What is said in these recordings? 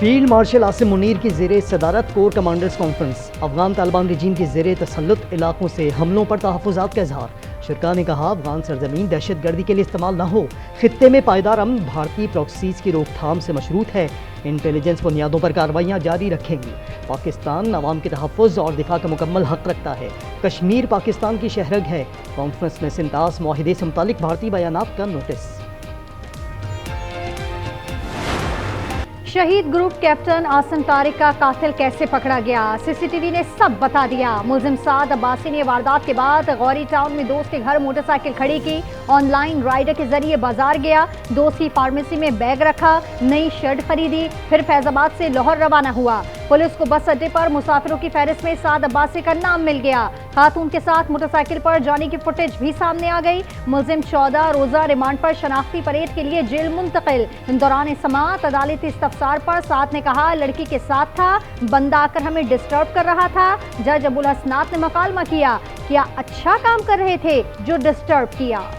Field marshal Asim Munir की ज़ेरे सदारत core commanders conference. Afghan Taliban regime की ज़ेरे तसल्लुत इलाकों से हमलों पर तहफ़्फ़ुज़ात का इजहार। शुरा ने कहा अफगान सरजमीन दहशत गर्दी के लिए इस्तेमाल न हो। खित्ते में पायदार अमन भारतीय प्रॉक्सीज़ की रोकथाम से मशरूत है। इंटेलिजेंस बुनियादों पर कार्रवाइयाँ जारी रखेंगी। पाकिस्तान अवाम के तहफ़्फ़ुज़ और दिफा का मुकम्मल हक़ रखता है। कश्मीर पाकिस्तान की शहरग है। कॉन्फ्रेंस में सिंतास मुआहिदे से मुतालिक भारतीय बयानात का नोटिस। शहीद ग्रुप कैप्टन आसिम तारिक का कातिल कैसे पकड़ा गया, सीसीटीवी ने सब बता दिया। मुलजिम साद अब्बासी ने वारदात के बाद गौरी टाउन में दोस्त के घर मोटरसाइकिल खड़ी की, ऑनलाइन राइडर के जरिए बाजार गया, दोस्त की फार्मेसी में बैग रखा, नई शर्ट खरीदी, फिर फैजाबाद से लाहौर रवाना हुआ। पुलिस को बस अड्डे पर मुसाफिरों की फहरिस्त में साद अब्बासी का नाम मिल गया। खातून के साथ मोटरसाइकिल पर जाने की फुटेज भी सामने आ गई। मुलजिम 14 रोजा रिमांड पर शनाख्ती परेड के लिए जेल मुंतकिल। दौरान समाअत अदालती इस्तफसार पर साद ने कहा लड़की के साथ था, बंदा आकर हमें डिस्टर्ब कर रहा था। जज अबुल हसनात ने मकालमा किया, क्या अच्छा काम कर रहे थे जो डिस्टर्ब किया।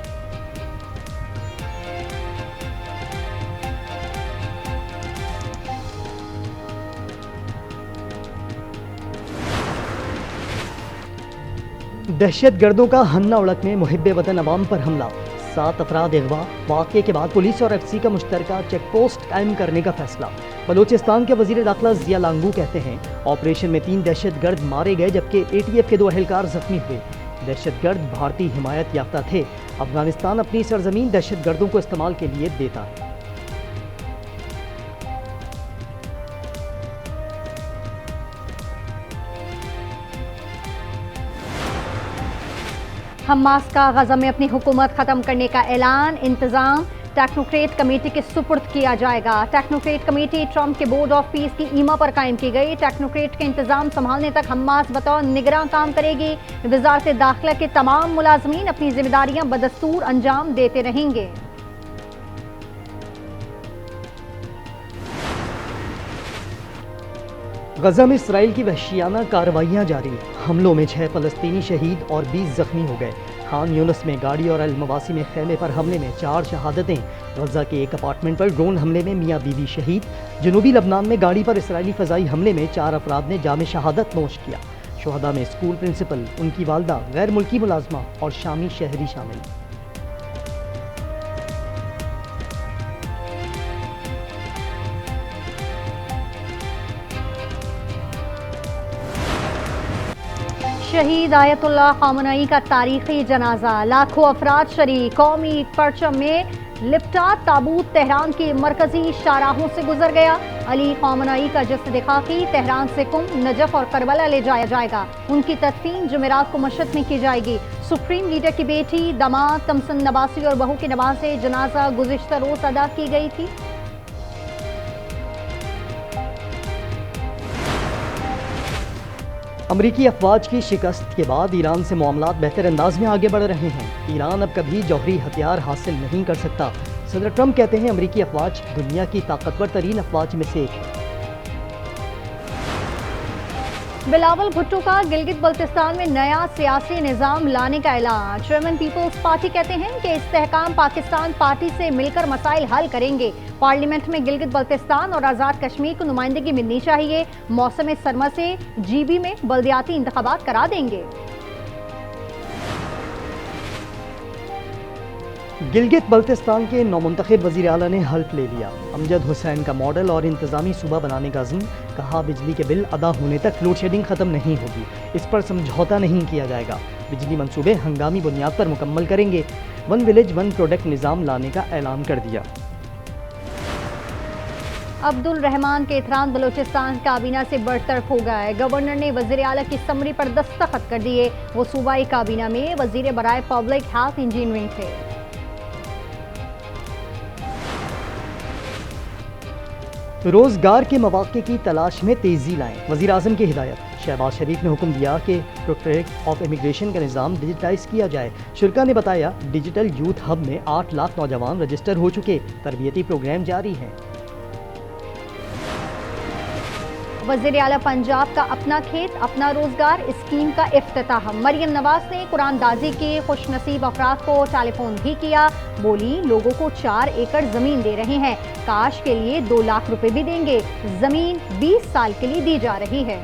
दहशत गर्दों का हन्ना उड़क में मुहिब्बे वतन अवाम पर हमला। 7 अफराद अगवा। वाक़े के बाद पुलिस और एफसी का मुश्तरका चेक पोस्ट कायम करने का फैसला। बलोचिस्तान के वजीर दाखिला जिया लांगू कहते हैं ऑपरेशन में 3 दहशत गर्द मारे गए जबकि ATF के 2 अहलकार जख्मी हुए। दहशत गर्द भारतीय हिमायत याफ्ता थे। अफगानिस्तान अपनी सरजमीन दहशत गर्दों को इस्तेमाल के लिए देता है। हमास का गजा में अपनी हुकूमत खत्म करने का ऐलान। इंतजाम टेक्नोक्रेट कमेटी के सुपुर्द किया जाएगा। टेक्नोक्रेट कमेटी ट्रंप के बोर्ड ऑफ पीस की ईमा पर कायम की गई। टेक्नोक्रेट के इंतजाम संभालने तक हमास बतौर निगरान काम करेगी। वजारत दाखिला के तमाम मुलाजमीन अपनी जिम्मेदारियां बदस्तूर अंजाम देते रहेंगे। गजा में इसराइल की वहशियाना कार्रवाइयाँ जारी। हमलों में 6 फलस्तीनी शहीद और 20 जख्मी हो गए। खान यूनुस में गाड़ी और अल-मवासी में खैमे पर हमले में 4 शहादतें। गजा के एक अपार्टमेंट पर ड्रोन हमले में मियाँ बीवी शहीद। जनूबी लबनान में गाड़ी पर इसराइली फ़ज़ाई हमले में 4 अफराद ने जाम शहादत नोश किया। शुहदा में स्कूल प्रिंसिपल, उनकी वालदा, गैर मुल्की मुलाजमा और शामी शहरी शामिल। शहीद आयतुल्लाह खामनई का तारीखी जनाजा, लाखों अफराद शरीक। कौमी परचम में लिपटा ताबूत तेहरान की मरकजी शाहराहों से गुजर गया। अली खामनई का जस्द खाकी तेहरान से कुम, नजफ और करबला ले जाया जाएगा। उनकी तदफीन जुमेरात को मशहद में की जाएगी। सुप्रीम लीडर की बेटी, दामाद तमसन नवासी और बहू की नमाज़े जनाजा गुज़िश्ता रोज अदा की गई थी। अमरीकी अफवाज की शिकस्त के बाद ईरान से मामलात बेहतर अंदाज में आगे बढ़ रहे हैं। ईरान अब कभी जौहरी हथियार हासिल नहीं कर सकता। सदर ट्रंप कहते हैं अमरीकी अफवाज दुनिया की ताकतवर तरीन अफवाज में से एक है। बिलावल भुट्टो का गिलगित बल्तिस्तान में नया सियासी निज़ाम लाने का ऐलान। चेयरमैन पीपल्स पार्टी कहते हैं कि इस्तेहकाम पाकिस्तान पार्टी से मिलकर मसाइल हल करेंगे। पार्लियामेंट में गिलगित बल्तिस्तान और आज़ाद कश्मीर को नुमाइंदगी मिलनी चाहिए। मौसम सरमा से GB में बल्दियाती इंतखाबात करा देंगे। गिलगित बल्तिस्तान के नौमुंतखब वज़ीर आला ने हल्फ ले लिया। अमजद हुसैन का मॉडल और इंतज़ामी सूबा बनाने का अज़्म। कहा बिजली के बिल अदा होने तक लोड शेडिंग ख़त्म नहीं होगी, इस पर समझौता नहीं किया जाएगा। बिजली मंसूबे हंगामी बुनियाद पर मुकम्मल करेंगे। 1 विलेज 1 प्रोडक्ट निज़ाम लाने का ऐलान कर दिया। अब्दुल रहमान के एहतराम बलोचिस्तान काबीना से बरतरफ हो गए। गवर्नर ने वज़ीर आला की समरी पर दस्तखत कर दिए। वो सूबाई काबीना में वज़ीर बराए पब्लिक हेल्थ इंजीनियरिंग थे। रोजगार के मौके की तलाश में तेजी लाएं, वज़ीर आज़म की हिदायत। शहबाज शरीफ ने हुक्म दिया कि प्रोटेक्ट ऑफ इमिग्रेशन का निज़ाम डिजिटाइज किया जाए। शुरा ने बताया डिजिटल यूथ हब में 8 लाख नौजवान रजिस्टर हो चुके। तरबियती प्रोग्राम जारी हैं। वज़ीर आला पंजाब का अपना खेत अपना रोजगार स्कीम का इफ्तिताह। मरियम नवाज ने कुरानदाजी के खुशनसीब अफराद को टेलीफोन भी किया। बोली, लोगों को 4 एकड़ जमीन दे रहे हैं, काश के लिए 2 लाख रुपए भी देंगे। जमीन 20 साल के लिए दी जा रही है।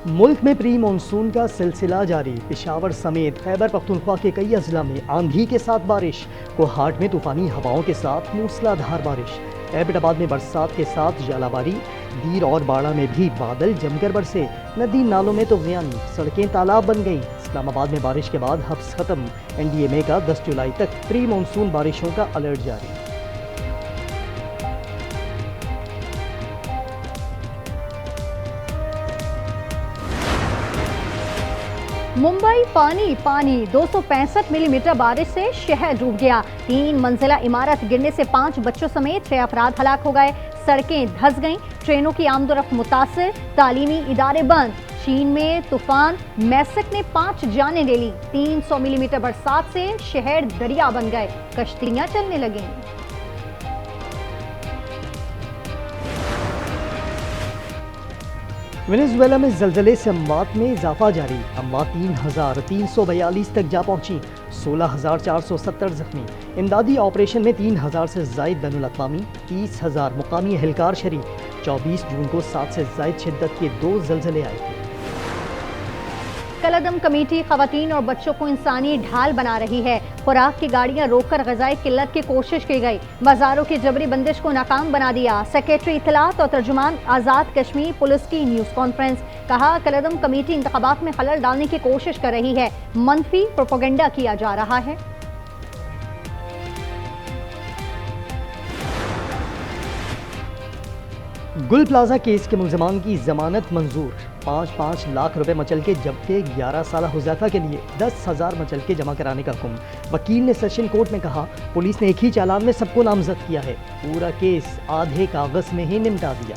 मुल्क में प्री मानसून का सिलसिला जारी। पेशावर समेत खैबर पख्तूनख्वा के कई अजला में आंधी के साथ बारिश, कोहाट में तूफानी हवाओं के साथ मूसलाधार बारिश, एबटाबाद में बरसात के साथ जालाबारी, दीर और बाड़ा में भी बादल जमकर बरसे, नदी नालों में तो गियानी, सड़कें तालाब बन गईं। इस्लामाबाद में बारिश के बाद हब्स खत्म। NDMA का 10 जुलाई तक प्री मानसून बारिशों का अलर्ट जारी। मुंबई पानी पानी, 265 मिलीमीटर बारिश से शहर डूब गया। 3 मंजिला इमारत गिरने से 5 बच्चों समेत 6 अफराद हलाक हो गए। सड़कें धंस गईं, ट्रेनों की आमदोरफ्त मुतासिर, तालीमी इदारे बंद। चीन में तूफान मैसक ने 5 जानें ले ली। 300 मिलीमीटर बरसात से शहर दरिया बन गए, कश्तियां चलने लगीं। वेनेजुएला में जलजले से अमवात में इजाफा जारी। अमवात 3,342 तक जा पहुंची, 16,470 जख्मी। इमदादी ऑपरेशन में 3,000 से जायद बैनुल-अक़वामी, 30,000 मुकामी एहलकार शरीक। 24 जून को 7 से जायद शिद्दत के 2 जलजले आए थे। कलअदम कमेटी खवातीन और बच्चों को इंसानी ढाल बना रही है। खुराक की गाड़ियां रोककर ग़िज़ाई किल्लत की कोशिश की गई। बाजारों की जबरी बंदिश को नाकाम बना दिया। सेक्रेटरी इत्तलात और तर्जुमान आज़ाद कश्मीर पुलिस की न्यूज़ कॉन्फ्रेंस। कहा, कलअदम कमेटी इंतखाबात में खलल डालने की कोशिश कर रही है, मनफी प्रोपेगेंडा किया जा रहा है। गुल प्लाजा केस के मुल्ज़िमान की जमानत मंजूर। 5-5 लाख रुपए मचलके जब्ते 11 साल हुज़ैफा के लिए 10,000 मचलके जमा कराने का हुक्म। वकील ने सेशन कोर्ट में कहा, पुलिस ने एक ही चालान में सबको नामजद किया है, पूरा केस आधे कागज में ही निपटा दिया।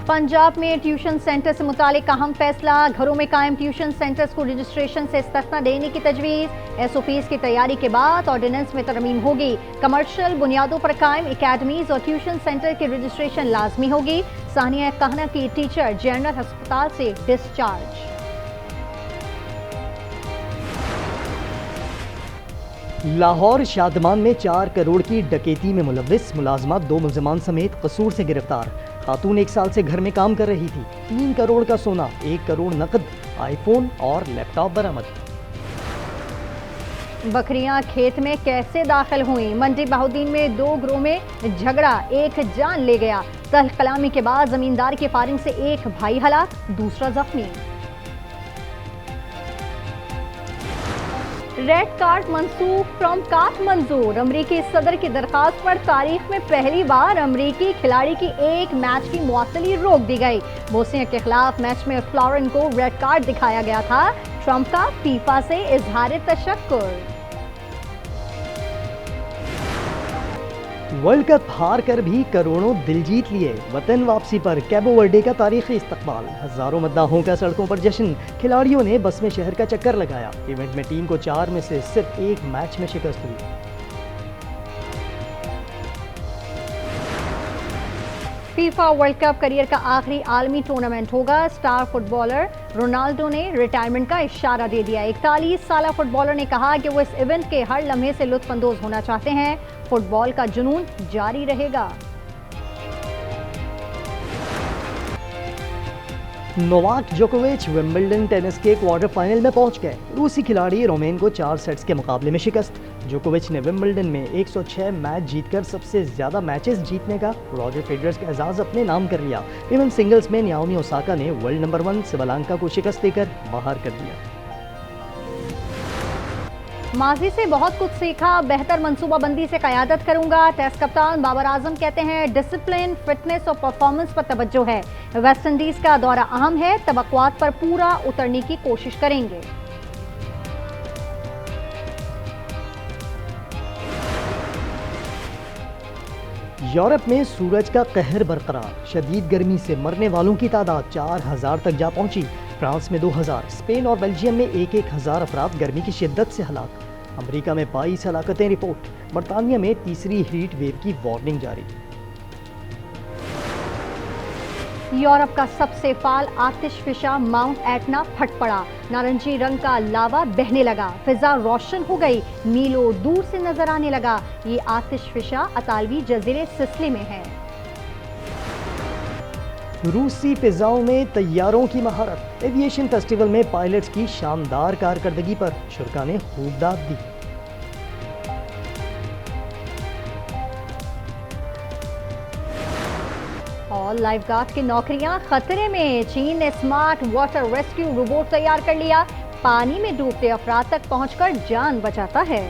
पंजाब में ट्यूशन सेंटर से मुतालिक अहम फैसला। घरों में कायम ट्यूशन सेंटर्स को रजिस्ट्रेशन से इस्तिस्ना देने की तजवीज़। SOPs की तैयारी के बाद ऑर्डिनेंस में तरमीम होगी। कमर्शियल बुनियादों पर कायम एकेडमीज और ट्यूशन सेंटर की रजिस्ट्रेशन लाजमी होगी। सानिया कहना की टीचर जनरल अस्पताल से डिस्चार्ज। लाहौर शादमान में 4 करोड़ की डकैती में मुलव्विस मुलाजमत 2 मुल्ज़िमान समेत कसूर से गिरफ्तार। खातून 1 साल से घर में काम कर रही थी। 3 करोड़ का सोना, 1 करोड़ नकद, आईफोन और लैपटॉप बरामद। बकरियां खेत में कैसे दाखिल हुई? मंडी बहाउद्दीन में 2 गिरोह में झगड़ा, एक जान ले गया। तल्ख कलामी के बाद जमींदार की फायरिंग से एक भाई हलाक, दूसरा जख्मी। रेड कार्ड मंसूख, फ्रॉम कार्ड मंजूर। अमरीकी सदर की दरखास्त पर तारीख में पहली बार अमरीकी खिलाड़ी की एक मैच की मुअत्तली रोक दी गई। बोस्निया के खिलाफ मैच में फ्लोरन को रेड कार्ड दिखाया गया था। ट्रंप का फीफा से इजहार तशक्कुर। वर्ल्ड कप हार कर भी करोड़ों दिल जीत लिए। वतन वापसी पर कैबो वर्डे का तारीखी इस्तकबाल। हजारों मद्दाहों का सड़कों पर जश्न। खिलाड़ियों ने बस में शहर का चक्कर लगाया। इवेंट में टीम को 4 में से सिर्फ 1 मैच में शिकस्त हुई। फीफा वर्ल्ड कप करियर का आखिरी आलमी टूर्नामेंट होगा। स्टार फुटबॉलर रोनाल्डो ने रिटायरमेंट का इशारा दे दिया। 41 साल फुटबॉलर ने कहा कि वो इस इवेंट के हर लम्हे से लुत्फानंदोज होना चाहते हैं। फुटबॉल का जुनून जारी रहेगा। नोवाक जोकोविच विंबलडन टेनिस के क्वार्टर फाइनल में पहुंच गए। रूसी खिलाड़ी रोमेन को 4 सेट्स के मुकाबले में शिकस्त। जोकोविच ने विंबलडन में 106 मैच जीतकर सबसे ज्यादा मैचेस जीतने का रॉजर फेडरर का एजाज अपने नाम कर लिया। विमेन सिंगल्स में नाओमी ओसाका ने वर्ल्ड नंबर 1 सिबालांका को शिकस्त देकर बाहर कर दिया। माजी से बहुत कुछ सीखा, बेहतर मंसूबाबंदी से क़यादत करूंगा। टेस्ट कप्तान बाबर आजम कहते हैं, डिसिप्लिन, फिटनेस और परफॉर्मेंस पर तवज्जो है। वेस्ट इंडीज का दौरा अहम है, तवक्कुआत पर पूरा उतरने की कोशिश करेंगे। यूरोप में सूरज का कहर बरकरार, शदीद गर्मी से मरने वालों की तादाद 4000 तक जा पहुंची। फ्रांस में 2000, स्पेन और बेल्जियम में 1-1000 अफराद गर्मी की शिद्दत से हलाक। अमेरिका में 22 हलाकतें रिपोर्ट। बरतानिया में तीसरी हीट वेव की वार्निंग जारी। यूरोप का सबसे फाल आतिशफिशा माउंट एटना फट पड़ा। नारंगी रंग का लावा बहने लगा, फिजा रोशन हो गई, मीलों दूर से नजर आने लगा। ये आतिशफिशा अतालवी जजीरे सिसिली में है। रूसी फिजाओं में तैयारों की महारत। एविएशन फेस्टिवल में पायलट्स की शानदार कारकर्दगी पर शुरा ने खूब दाद दी। और लाइफ गार्ड की नौकरियां खतरे में। चीन ने स्मार्ट वाटर रेस्क्यू रोबोट तैयार कर लिया, पानी में डूबते अफराद तक पहुंचकर जान बचाता है।